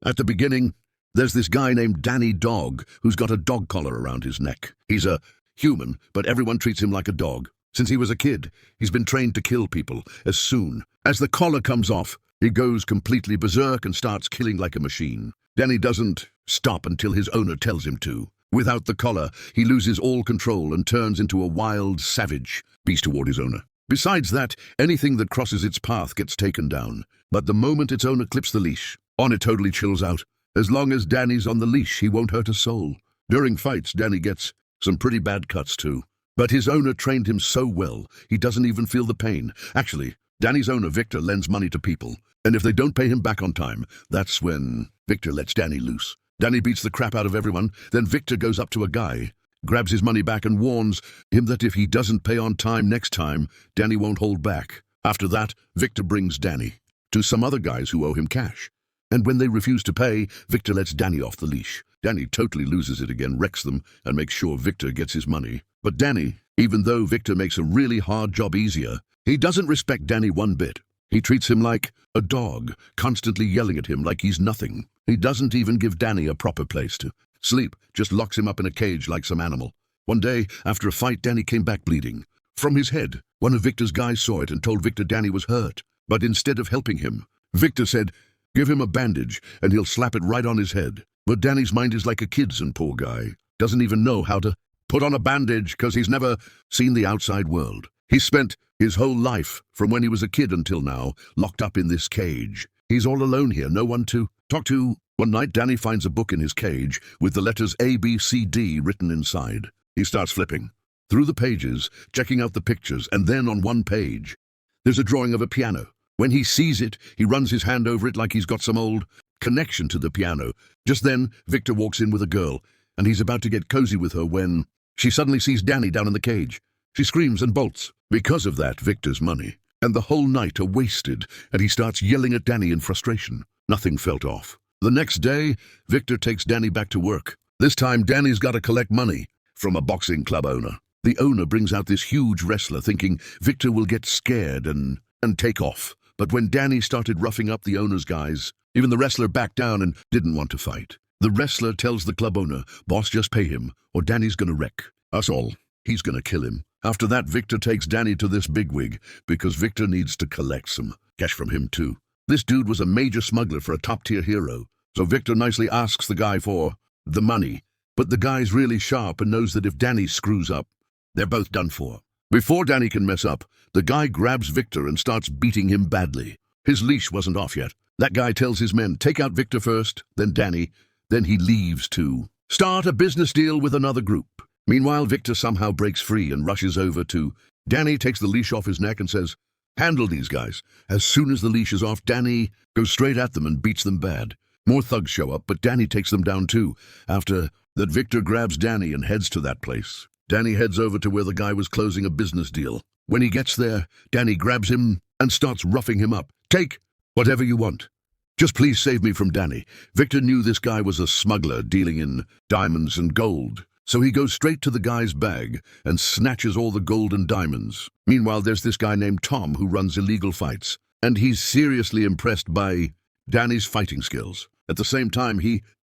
At the beginning, there's this guy named Danny Dog who's got a dog collar around his neck. He's a human, but everyone treats him like a dog. Since he was a kid, he's been trained to kill people. As soon as the collar comes off, he goes completely berserk and starts killing like a machine. Danny doesn't stop until his owner tells him to. Without the collar, he loses all control and turns into a wild, savage beast toward his owner. Besides that, anything that crosses its path gets taken down. But the moment its owner clips the leash, it totally chills out. As long as Danny's on the leash, he won't hurt a soul. During fights, Danny gets some pretty bad cuts too. But his owner trained him so well, he doesn't even feel the pain. Actually, Danny's owner, Victor, lends money to people. And if they don't pay him back on time, that's when Victor lets Danny loose. Danny beats the crap out of everyone. Then Victor goes up to a guy, grabs his money back and warns him that if he doesn't pay on time next time, Danny won't hold back. After that, Victor brings Danny to some other guys who owe him cash. And when they refuse to pay, Victor lets Danny off the leash. Danny totally loses it again, wrecks them, and makes sure Victor gets his money. But Danny, even though Victor makes a really hard job easier, he doesn't respect Danny one bit. He treats him like a dog, constantly yelling at him like he's nothing. He doesn't even give Danny a proper place to sleep, just locks him up in a cage like some animal. One day, after a fight, Danny came back bleeding from his head. One of Victor's guys saw it and told Victor Danny was hurt. But instead of helping him, Victor said, "Give him a bandage and he'll slap it right on his head." But Danny's mind is like a kid's, and poor guy doesn't even know how to put on a bandage because he's never seen the outside world. He spent his whole life, from when he was a kid until now, locked up in this cage. He's all alone here, no one to talk to. One night, Danny finds a book in his cage with the letters A, B, C, D written inside. He starts flipping through the pages, checking out the pictures, and then on one page, there's a drawing of a piano. When he sees it, he runs his hand over it like he's got some old connection to the piano. Just then, Victor walks in with a girl, and he's about to get cozy with her when she suddenly sees Danny down in the cage. She screams and bolts. Because of that, Victor's money and the whole night are wasted, and he starts yelling at Danny in frustration. Nothing felt off. The next day, Victor takes Danny back to work. This time, Danny's got to collect money from a boxing club owner. The owner brings out this huge wrestler, thinking Victor will get scared and take off. But when Danny started roughing up the owner's guys, even the wrestler backed down and didn't want to fight. The wrestler tells the club owner, "Boss, just pay him, or Danny's gonna wreck us all. He's gonna kill him." After that, Victor takes Danny to this bigwig because Victor needs to collect some cash from him too. This dude was a major smuggler for a top-tier hero, so Victor nicely asks the guy for the money. But the guy's really sharp and knows that if Danny screws up, they're both done for. Before Danny can mess up, the guy grabs Victor and starts beating him badly. His leash wasn't off yet. That guy tells his men, take out Victor first, then Danny. Then he leaves to start a business deal with another group. Meanwhile, Victor somehow breaks free and rushes over to Danny, takes the leash off his neck and says, "Handle these guys." As soon as the leash is off, Danny goes straight at them and beats them bad. More thugs show up, but Danny takes them down too. After that, Victor grabs Danny and heads to that place. Danny heads over to where the guy was closing a business deal. When he gets there, Danny grabs him and starts roughing him up. "Take whatever you want. Just please save me from Danny." Victor knew this guy was a smuggler dealing in diamonds and gold. So he goes straight to the guy's bag and snatches all the gold and diamonds. Meanwhile, there's this guy named Tom who runs illegal fights, and he's seriously impressed by Danny's fighting skills. At the same time,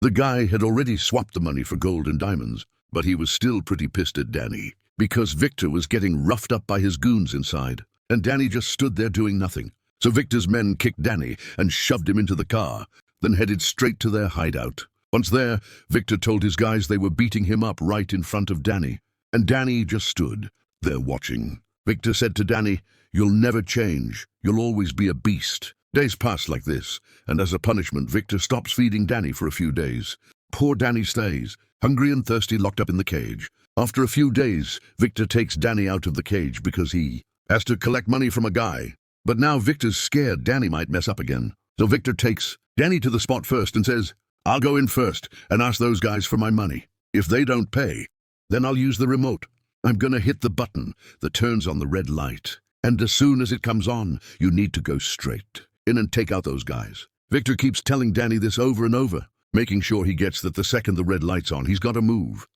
the guy had already swapped the money for gold and diamonds, but he was still pretty pissed at Danny because Victor was getting roughed up by his goons inside, and Danny just stood there doing nothing. So Victor's men kicked Danny and shoved him into the car, then headed straight to their hideout. Once there, Victor told his guys they were beating him up right in front of Danny, and Danny just stood there watching. Victor said to Danny, "You'll never change. You'll always be a beast." Days pass like this, and as a punishment, Victor stops feeding Danny for a few days. Poor Danny stays, hungry and thirsty, locked up in the cage. After a few days, Victor takes Danny out of the cage because he has to collect money from a guy. But now Victor's scared Danny might mess up again. So Victor takes Danny to the spot first and says, "I'll go in first and ask those guys for my money. If they don't pay, then I'll use the remote. I'm gonna hit the button that turns on the red light. And as soon as it comes on, you need to go straight in and take out those guys." Victor keeps telling Danny this over and over, making sure he gets that the second the red light's on, he's got to move.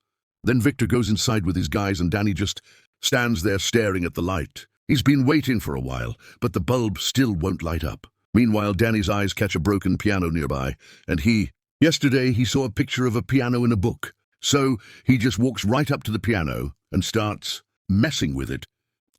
Then Victor goes inside with his guys and Danny just stands there staring at the light. He's been waiting for a while, but the bulb still won't light up. Meanwhile, Danny's eyes catch a broken piano nearby, and yesterday he saw a picture of a piano in a book. So he just walks right up to the piano and starts messing with it.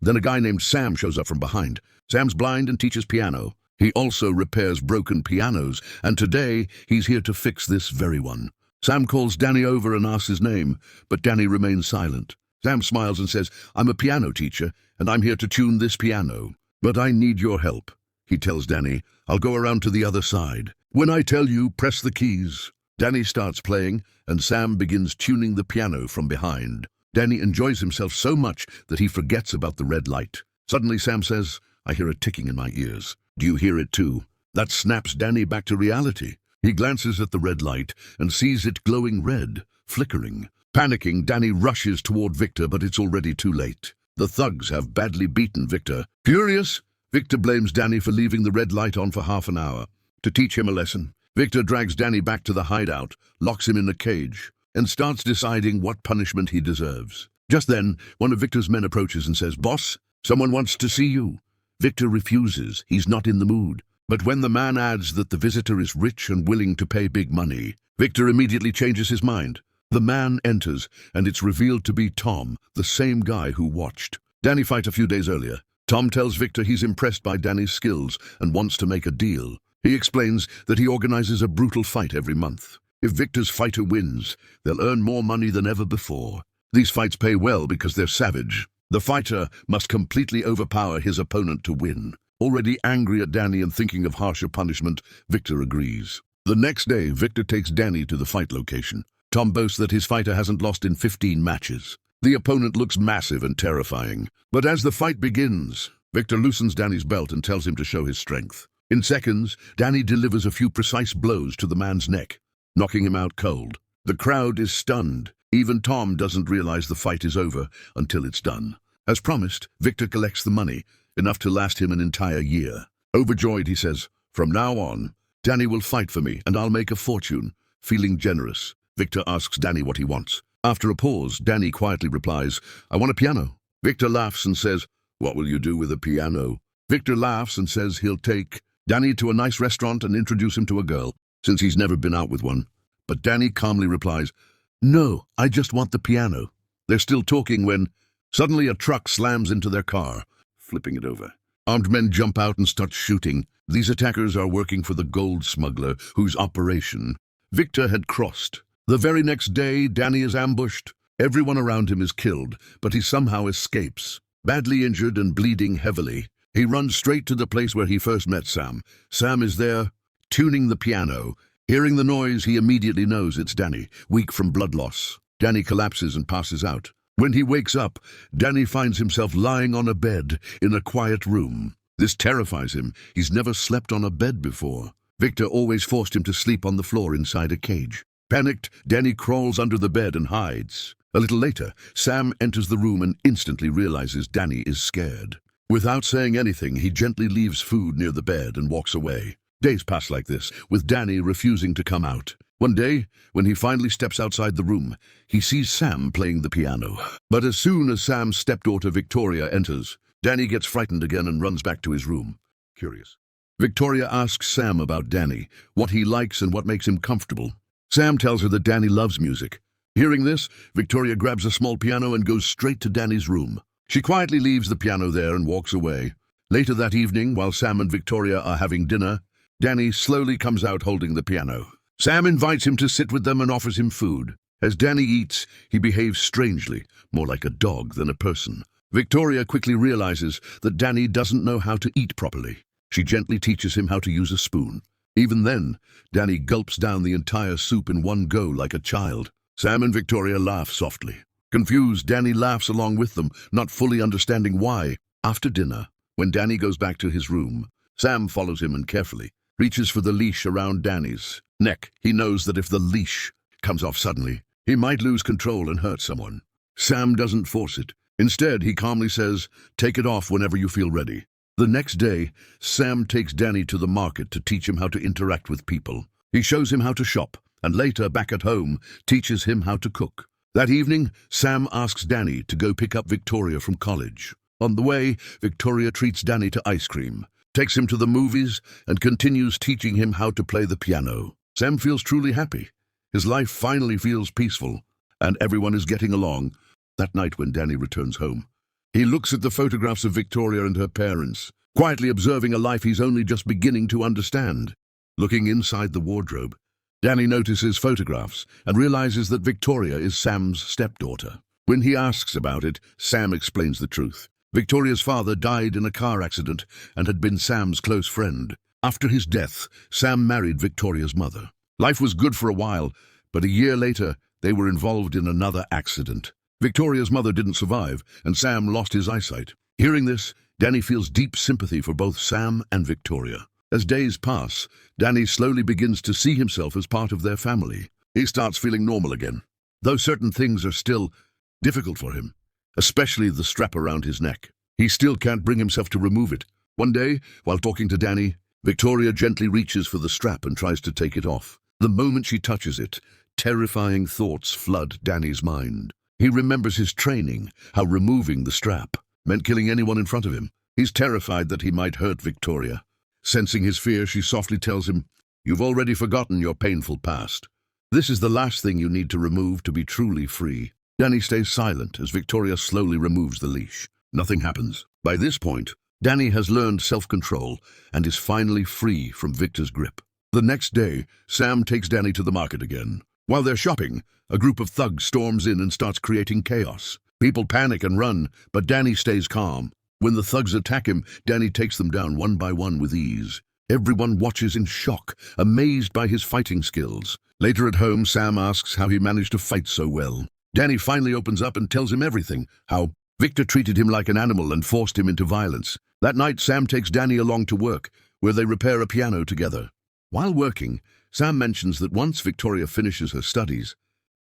Then a guy named Sam shows up from behind. Sam's blind and teaches piano. He also repairs broken pianos, and today he's here to fix this very one. Sam calls Danny over and asks his name, but Danny remains silent. Sam smiles and says, "I'm a piano teacher, and I'm here to tune this piano. But I need your help." He tells Danny, "I'll go around to the other side. When I tell you, press the keys." Danny starts playing, and Sam begins tuning the piano from behind. Danny enjoys himself so much that he forgets about the red light. Suddenly Sam says, "I hear a ticking in my ears. Do you hear it too?" That snaps Danny back to reality. He glances at the red light and sees it glowing red, flickering. Panicking, Danny rushes toward Victor, but it's already too late. The thugs have badly beaten Victor. Furious, Victor blames Danny for leaving the red light on for half an hour. To teach him a lesson, Victor drags Danny back to the hideout, locks him in a cage, and starts deciding what punishment he deserves. Just then, one of Victor's men approaches and says, "Boss, someone wants to see you." Victor refuses. He's not in the mood. But when the man adds that the visitor is rich and willing to pay big money, Victor immediately changes his mind. The man enters, and it's revealed to be Tom, the same guy who watched Danny fight a few days earlier. Tom tells Victor he's impressed by Danny's skills and wants to make a deal. He explains that he organizes a brutal fight every month. If Victor's fighter wins, they'll earn more money than ever before. These fights pay well because they're savage. The fighter must completely overpower his opponent to win. Already angry at Danny and thinking of harsher punishment, Victor agrees. The next day, Victor takes Danny to the fight location. Tom boasts that his fighter hasn't lost in 15 matches. The opponent looks massive and terrifying. But as the fight begins, Victor loosens Danny's belt and tells him to show his strength. In seconds, Danny delivers a few precise blows to the man's neck, knocking him out cold. The crowd is stunned. Even Tom doesn't realize the fight is over until it's done. As promised, Victor collects the money, enough to last him an entire year. Overjoyed, he says, "From now on, Danny will fight for me, and I'll make a fortune." Feeling generous, Victor asks Danny what he wants. After a pause, Danny quietly replies, "I want a piano." Victor laughs and says, "What will you do with a piano?" Victor laughs and says he'll take Danny to a nice restaurant and introduce him to a girl, since he's never been out with one. But Danny calmly replies, "No, I just want the piano." They're still talking when suddenly a truck slams into their car, flipping it over. Armed men jump out and start shooting. These attackers are working for the gold smuggler, whose operation Victor had crossed. The very next day, Danny is ambushed. Everyone around him is killed, but he somehow escapes. Badly injured and bleeding heavily, he runs straight to the place where he first met Sam. Sam is there, tuning the piano. Hearing the noise, he immediately knows it's Danny, weak from blood loss. Danny collapses and passes out. When he wakes up, Danny finds himself lying on a bed in a quiet room. This terrifies him. He's never slept on a bed before. Victor always forced him to sleep on the floor inside a cage. Panicked, Danny crawls under the bed and hides. A little later, Sam enters the room and instantly realizes Danny is scared. Without saying anything, he gently leaves food near the bed and walks away. Days pass like this, with Danny refusing to come out. One day, when he finally steps outside the room, he sees Sam playing the piano. But as soon as Sam's stepdaughter Victoria enters, Danny gets frightened again and runs back to his room. Curious. Victoria asks Sam about Danny, what he likes and what makes him comfortable. Sam tells her that Danny loves music. Hearing this, Victoria grabs a small piano and goes straight to Danny's room. She quietly leaves the piano there and walks away. Later that evening, while Sam and Victoria are having dinner, Danny slowly comes out holding the piano. Sam invites him to sit with them and offers him food. As Danny eats, he behaves strangely, more like a dog than a person. Victoria quickly realizes that Danny doesn't know how to eat properly. She gently teaches him how to use a spoon. Even then, Danny gulps down the entire soup in one go like a child. Sam and Victoria laugh softly. Confused, Danny laughs along with them, not fully understanding why. After dinner, when Danny goes back to his room, Sam follows him and carefully reaches for the leash around Danny's neck. He knows that if the leash comes off suddenly, he might lose control and hurt someone. Sam doesn't force it. Instead, he calmly says, "Take it off whenever you feel ready." The next day, Sam takes Danny to the market to teach him how to interact with people. He shows him how to shop, and later, back at home, teaches him how to cook. That evening, Sam asks Danny to go pick up Victoria from college. On the way, Victoria treats Danny to ice cream. takes him to the movies, and continues teaching him how to play the piano. Sam feels truly happy. His life finally feels peaceful, and everyone is getting along. That night when Danny returns home, he looks at the photographs of Victoria and her parents, quietly observing a life he's only just beginning to understand. Looking inside the wardrobe, Danny notices photographs and realizes that Victoria is Sam's stepdaughter. When he asks about it, Sam explains the truth. Victoria's father died in a car accident and had been Sam's close friend. After his death, Sam married Victoria's mother. Life was good for a while, but a year later, they were involved in another accident. Victoria's mother didn't survive, and Sam lost his eyesight. Hearing this, Danny feels deep sympathy for both Sam and Victoria. As days pass, Danny slowly begins to see himself as part of their family. He starts feeling normal again, though certain things are still difficult for him, especially the strap around his neck. He still can't bring himself to remove it. One day, while talking to Danny, Victoria gently reaches for the strap and tries to take it off. The moment she touches it, terrifying thoughts flood Danny's mind. He remembers his training, how removing the strap meant killing anyone in front of him. He's terrified that he might hurt Victoria. Sensing his fear, she softly tells him, "You've already forgotten your painful past. This is the last thing you need to remove to be truly free." Danny stays silent as Victoria slowly removes the leash. Nothing happens. By this point, Danny has learned self-control and is finally free from Victor's grip. The next day, Sam takes Danny to the market again. While they're shopping, a group of thugs storms in and starts creating chaos. People panic and run, but Danny stays calm. When the thugs attack him, Danny takes them down one by one with ease. Everyone watches in shock, amazed by his fighting skills. Later at home, Sam asks how he managed to fight so well. Danny finally opens up and tells him everything, how Victor treated him like an animal and forced him into violence. That night, Sam takes Danny along to work, where they repair a piano together. While working, Sam mentions that once Victoria finishes her studies,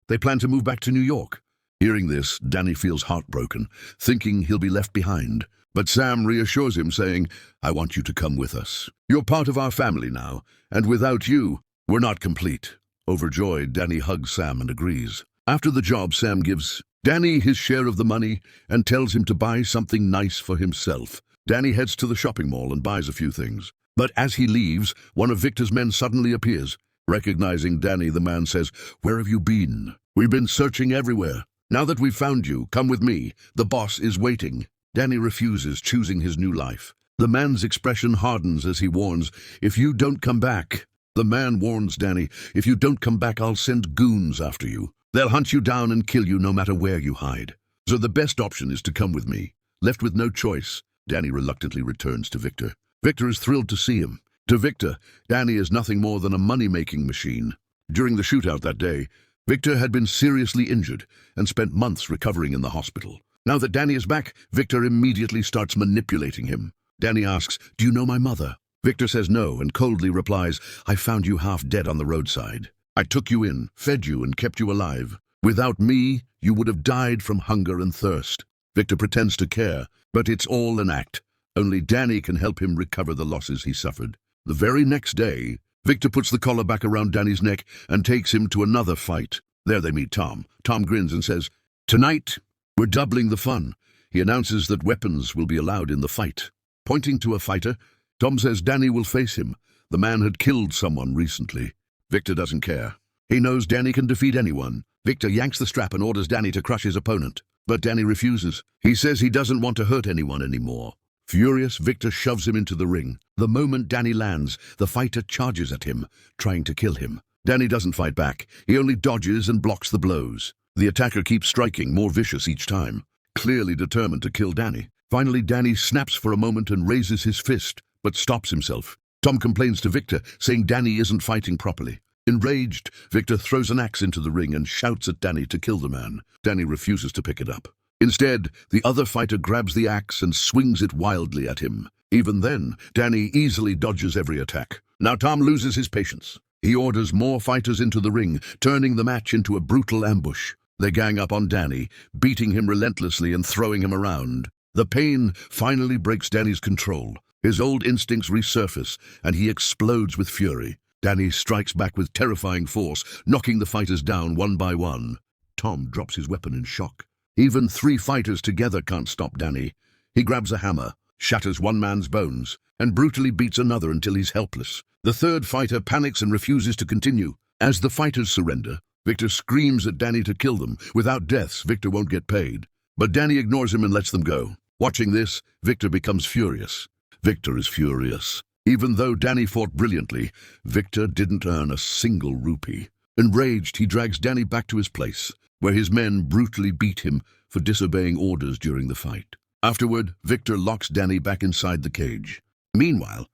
they plan to move back to New York. Hearing this, Danny feels heartbroken, thinking he'll be left behind. But Sam reassures him, saying, "I want you to come with us. You're part of our family now, and without you, we're not complete." Overjoyed, Danny hugs Sam and agrees. After the job, Sam gives Danny his share of the money and tells him to buy something nice for himself. Danny heads to the shopping mall and buys a few things. But as he leaves, one of Victor's men suddenly appears. Recognizing Danny, the man says, "Where have you been? We've been searching everywhere. Now that we've found you, come with me. The boss is waiting." Danny refuses, choosing his new life. The man's expression hardens as he warns, "If you don't come back." The man warns Danny, "If you don't come back, I'll send goons after you. They'll hunt you down and kill you no matter where you hide. So the best option is to come with me." Left with no choice, Danny reluctantly returns to Victor. Victor is thrilled to see him. To Victor, Danny is nothing more than a money-making machine. During the shootout that day, Victor had been seriously injured and spent months recovering in the hospital. Now that Danny is back, Victor immediately starts manipulating him. Danny asks, "Do you know my mother?" Victor says no and coldly replies, "I found you half dead on the roadside. I took you in, fed you, and kept you alive. Without me, you would have died from hunger and thirst." Victor pretends to care, but it's all an act. Only Danny can help him recover the losses he suffered. The very next day, Victor puts the collar back around Danny's neck and takes him to another fight. There they meet Tom. Tom grins and says, "Tonight, we're doubling the fun." He announces that weapons will be allowed in the fight. Pointing to a fighter, Tom says Danny will face him. The man had killed someone recently. Victor doesn't care. He knows Danny can defeat anyone. Victor yanks the strap and orders Danny to crush his opponent. But Danny refuses. He says he doesn't want to hurt anyone anymore. Furious, Victor shoves him into the ring. The moment Danny lands, the fighter charges at him, trying to kill him. Danny doesn't fight back. He only dodges and blocks the blows. The attacker keeps striking, more vicious each time, clearly determined to kill Danny. Finally, Danny snaps for a moment and raises his fist, but stops himself. Tom complains to Victor, saying Danny isn't fighting properly. Enraged, Victor throws an axe into the ring and shouts at Danny to kill the man. Danny refuses to pick it up. Instead, the other fighter grabs the axe and swings it wildly at him. Even then, Danny easily dodges every attack. Now Tom loses his patience. He orders more fighters into the ring, turning the match into a brutal ambush. They gang up on Danny, beating him relentlessly and throwing him around. The pain finally breaks Danny's control. His old instincts resurface, and he explodes with fury. Danny strikes back with terrifying force, knocking the fighters down one by one. Tom drops his weapon in shock. Even 3 fighters together can't stop Danny. He grabs a hammer, shatters one man's bones, and brutally beats another until he's helpless. The third fighter panics and refuses to continue. As the fighters surrender, Victor screams at Danny to kill them. Without deaths, Victor won't get paid. But Danny ignores him and lets them go. Watching this, Victor becomes furious. Victor is furious. Even though Danny fought brilliantly, Victor didn't earn a single rupee. Enraged, he drags Danny back to his place, where his men brutally beat him for disobeying orders during the fight. Afterward, Victor locks Danny back inside the cage. Meanwhile,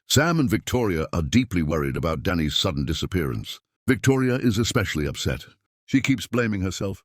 Sam and Victoria are deeply worried about Danny's sudden disappearance. Victoria is especially upset. She keeps blaming herself,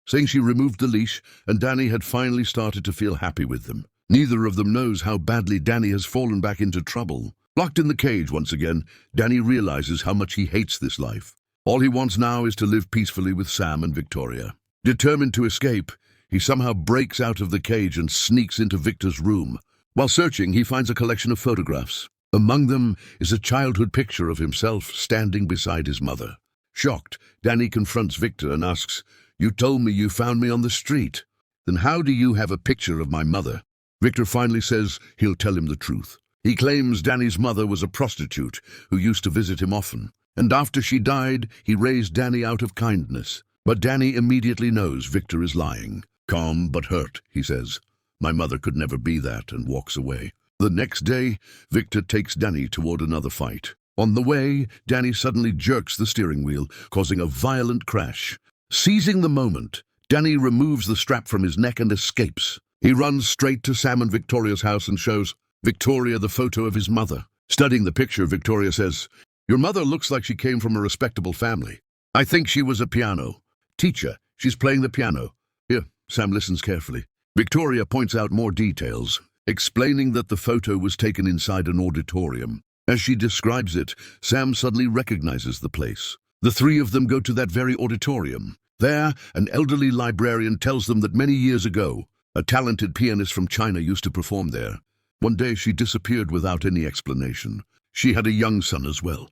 saying she removed the leash and Danny had finally started to feel happy with them. Neither of them knows how badly Danny has fallen back into trouble. Locked in the cage once again, Danny realizes how much he hates this life. All he wants now is to live peacefully with Sam and Victoria. Determined to escape, he somehow breaks out of the cage and sneaks into Victor's room. While searching, he finds a collection of photographs. Among them is a childhood picture of himself standing beside his mother. Shocked, Danny confronts Victor and asks, "You told me you found me on the street. Then how do you have a picture of my mother?" Victor finally says he'll tell him the truth. He claims Danny's mother was a prostitute who used to visit him often, and after she died, he raised Danny out of kindness. But Danny immediately knows Victor is lying. "Calm but hurt," he says. "My mother could never be that," and walks away. The next day, Victor takes Danny toward another fight. On the way, Danny suddenly jerks the steering wheel, causing a violent crash. Seizing the moment, Danny removes the strap from his neck and escapes. He runs straight to Sam and Victoria's house and shows Victoria the photo of his mother. Studying the picture, Victoria says, "Your mother looks like she came from a respectable family. I think she was a piano teacher. She's playing the piano." Here, Sam listens carefully. Victoria points out more details, explaining that the photo was taken inside an auditorium. As she describes it, Sam suddenly recognizes the place. The three of them go to that very auditorium. There, an elderly librarian tells them that many years ago, a talented pianist from China used to perform there. One day she disappeared without any explanation. She had a young son as well.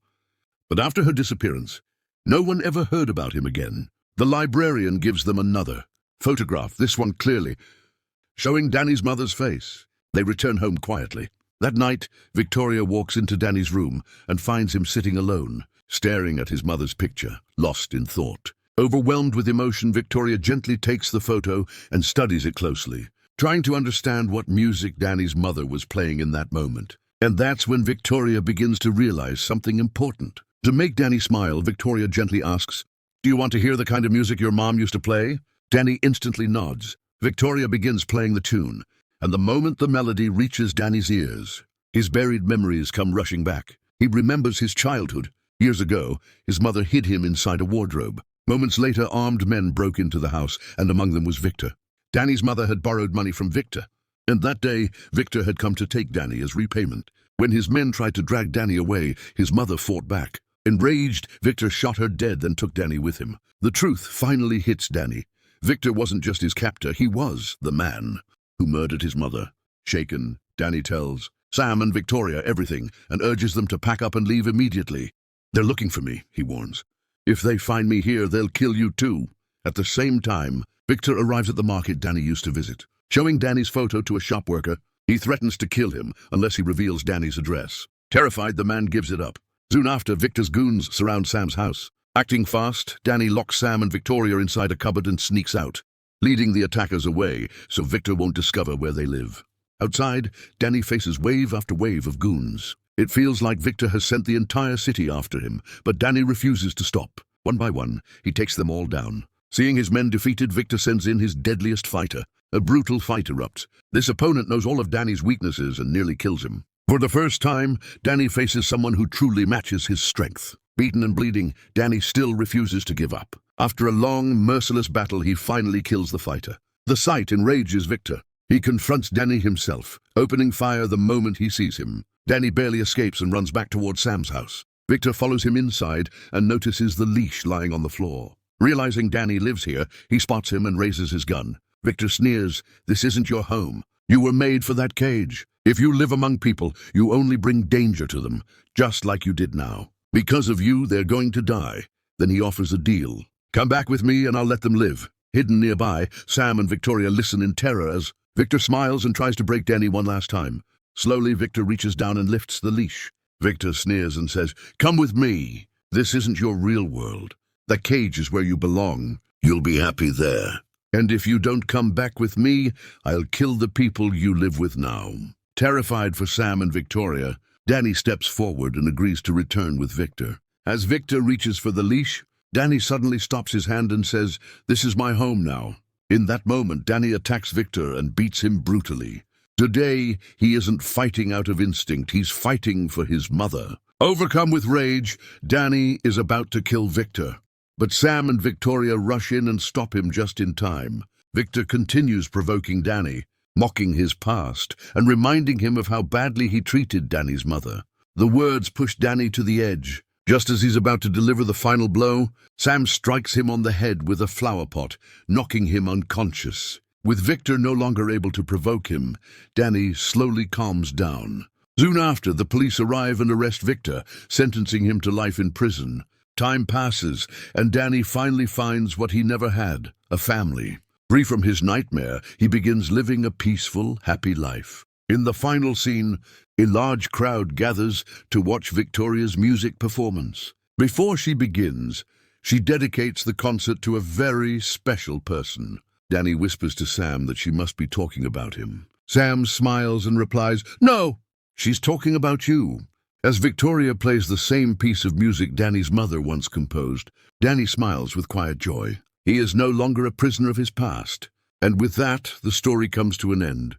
But after her disappearance, no one ever heard about him again. The librarian gives them another photograph, this one clearly showing Danny's mother's face. They return home quietly. That night, Victoria walks into Danny's room and finds him sitting alone, staring at his mother's picture, lost in thought. Overwhelmed with emotion, Victoria gently takes the photo and studies it closely, trying to understand what music Danny's mother was playing in that moment. And that's when Victoria begins to realize something important. To make Danny smile, Victoria gently asks, "Do you want to hear the kind of music your mom used to play?" Danny instantly nods. Victoria begins playing the tune, and the moment the melody reaches Danny's ears, his buried memories come rushing back. He remembers his childhood. Years ago, his mother hid him inside a wardrobe. Moments later, armed men broke into the house, and among them was Victor. Danny's mother had borrowed money from Victor, and that day, Victor had come to take Danny as repayment. When his men tried to drag Danny away, his mother fought back. Enraged, Victor shot her dead, then took Danny with him. The truth finally hits Danny. Victor wasn't just his captor, he was the man who murdered his mother. Shaken, Danny tells Sam and Victoria everything and urges them to pack up and leave immediately. "They're looking for me," he warns. "If they find me here, they'll kill you too." At the same time, Victor arrives at the market Danny used to visit. Showing Danny's photo to a shop worker, he threatens to kill him unless he reveals Danny's address. Terrified, the man gives it up. Soon after, Victor's goons surround Sam's house. Acting fast, Danny locks Sam and Victoria inside a cupboard and sneaks out, leading the attackers away so Victor won't discover where they live. Outside, Danny faces wave after wave of goons. It feels like Victor has sent the entire city after him, but Danny refuses to stop. One by one, he takes them all down. Seeing his men defeated, Victor sends in his deadliest fighter. A brutal fight erupts. This opponent knows all of Danny's weaknesses and nearly kills him. For the first time, Danny faces someone who truly matches his strength. Beaten and bleeding, Danny still refuses to give up. After a long, merciless battle, he finally kills the fighter. The sight enrages Victor. He confronts Danny himself, opening fire the moment he sees him. Danny barely escapes and runs back towards Sam's house. Victor follows him inside and notices the leash lying on the floor. Realizing Danny lives here, he spots him and raises his gun. Victor sneers, "This isn't your home. You were made for that cage. If you live among people, you only bring danger to them, just like you did now. Because of you, they're going to die." Then he offers a deal. "Come back with me and I'll let them live." Hidden nearby, Sam and Victoria listen in terror as Victor smiles and tries to break Danny one last time. Slowly, Victor reaches down and lifts the leash. Victor sneers and says, "Come with me. This isn't your real world. The cage is where you belong. You'll be happy there. And if you don't come back with me, I'll kill the people you live with now." Terrified for Sam and Victoria, Danny steps forward and agrees to return with Victor. As Victor reaches for the leash, Danny suddenly stops his hand and says, "This is my home now." In that moment, Danny attacks Victor and beats him brutally. Today, he isn't fighting out of instinct, he's fighting for his mother. Overcome with rage, Danny is about to kill Victor. But Sam and Victoria rush in and stop him just in time. Victor continues provoking Danny, mocking his past and reminding him of how badly he treated Danny's mother. The words push Danny to the edge. Just as he's about to deliver the final blow, Sam strikes him on the head with a flower pot, knocking him unconscious. With Victor no longer able to provoke him, Danny slowly calms down. Soon after, the police arrive and arrest Victor, sentencing him to life in prison. Time passes, and Danny finally finds what he never had, a family. Free from his nightmare, he begins living a peaceful, happy life. In the final scene, a large crowd gathers to watch Victoria's music performance. Before she begins, she dedicates the concert to a very special person. Danny whispers to Sam that she must be talking about him. Sam smiles and replies, "No, she's talking about you." As Victoria plays the same piece of music Danny's mother once composed, Danny smiles with quiet joy. He is no longer a prisoner of his past. And with that, the story comes to an end.